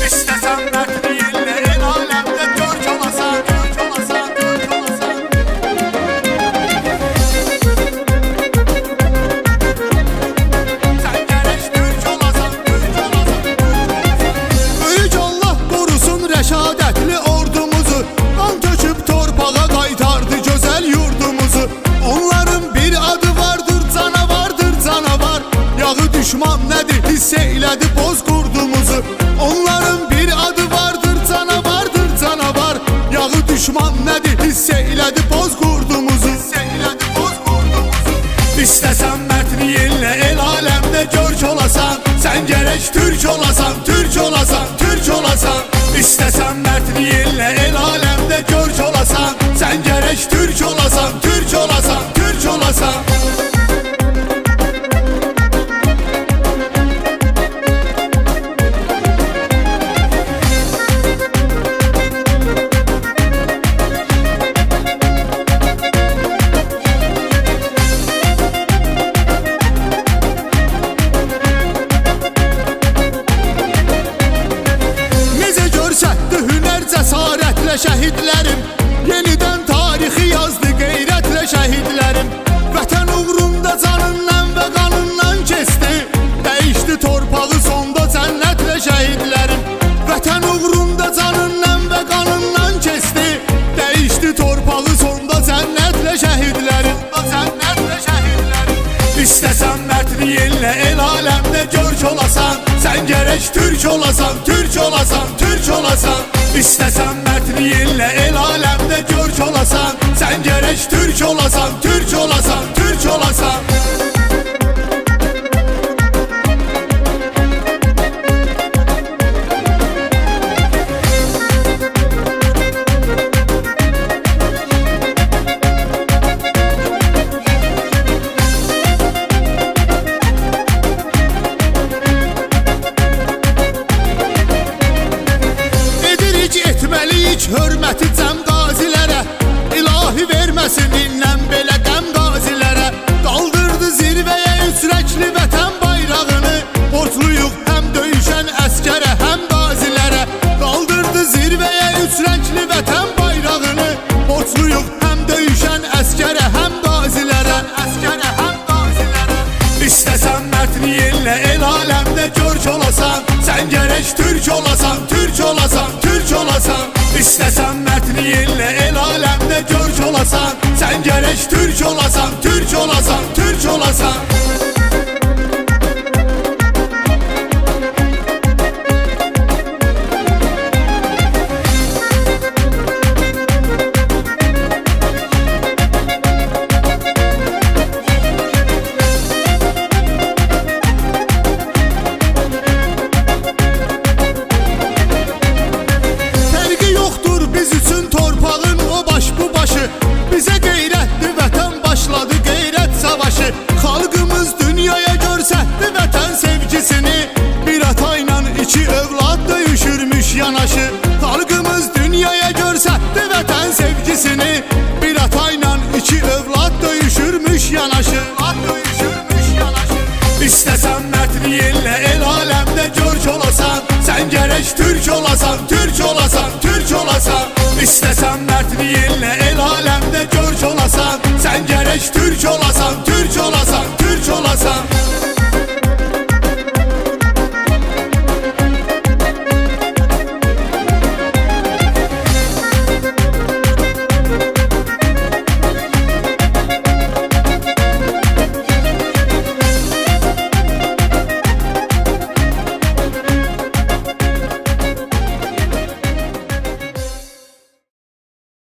İstesem dert değille el alemde Türk olasan, Türk olasan, Türk olasan. Sen gerek Türk olasan, Türk olasan, Türk olasan. Büyük Allah korusun rəşadətli ordumuzu, qan töküb torpağa qaytardı gözəl yurdumuzu. Onların bir adı vardır, canavardır canavar. Yağı düşman nədir, hiss eylədi boz qurdumuzu. Onların bir adı vardır, canavardır canavar. Yağı düşman nədir, hiss eylədi boz qurdumuzu. İstəsən mərtliyenlə el aləmdə görk olasan. Sən gərək Türk olasan, Türk olasan, Türk olasan. İstəsən mərtliyenlə el aləmdə görk olasan. Sən gərək Türk olasan, Türk olasan, Türk olasan. Cəsarətlə şəhidlərim, yenidən tarixi yazdı qeyrətlə şəhidlərim. Vətən uğrunda canından və qanından keçdi, dəyişdi torpağı sonda cənnətlə şəhidlərim. Vətən uğrunda canından və qanından keçdi, dəyişdi torpağı sonda cənnətlə şəhidlərim. İstəsən mərtliyenlə el aləmdə görk olasan. Sən gərək Türk olasan, Türk olasan, Türk olasan. İstəsən mərtliyenlə el aləmdə görk olasan. Sən gərək Türk olasan, Türk olasan, Türk olasan. Hörməti cəm qazilərə, ilahi verməsin innən belə qəm qazilərə. Qaldırdı zirvəyə üsrəkli vətən bayrağını, borcluyuq həm döyüşən əskərə, həm qazilərə. Qaldırdı zirvəyə üsrəkli vətən bayrağını, borcluyuq həm döyüşən əskərə, həm qazilərə. İstəsən mərtliyenlə el aləmdə görk olasan. Sən gərək Türk olasan, Türk olasan, Türk olasan. İstəsən mərtliyenlə el aləmdə görk olasan. Sən gərək Türk olasan, Türk olasan, Türk olasan. Bizə qeyrətli vətən başladı qeyrət savaşı. Xalqımız dünyaya görsətdi vətən sevgisini, bir atayla iki övlad döyüşürmüş yanaşı. Xalqımız dünyaya görsətdi vətən sevgisini, bir atayla iki övlad döyüşürmüş yanaşı. İstəsən mərtliyenlə el aləmdə görk olasan. Sən gərək Türk olasan, Türk olasan, Türk olasan. İstəsən mərtliyenlə el aləmdə görk olasan. Sən gərək Türk olasan.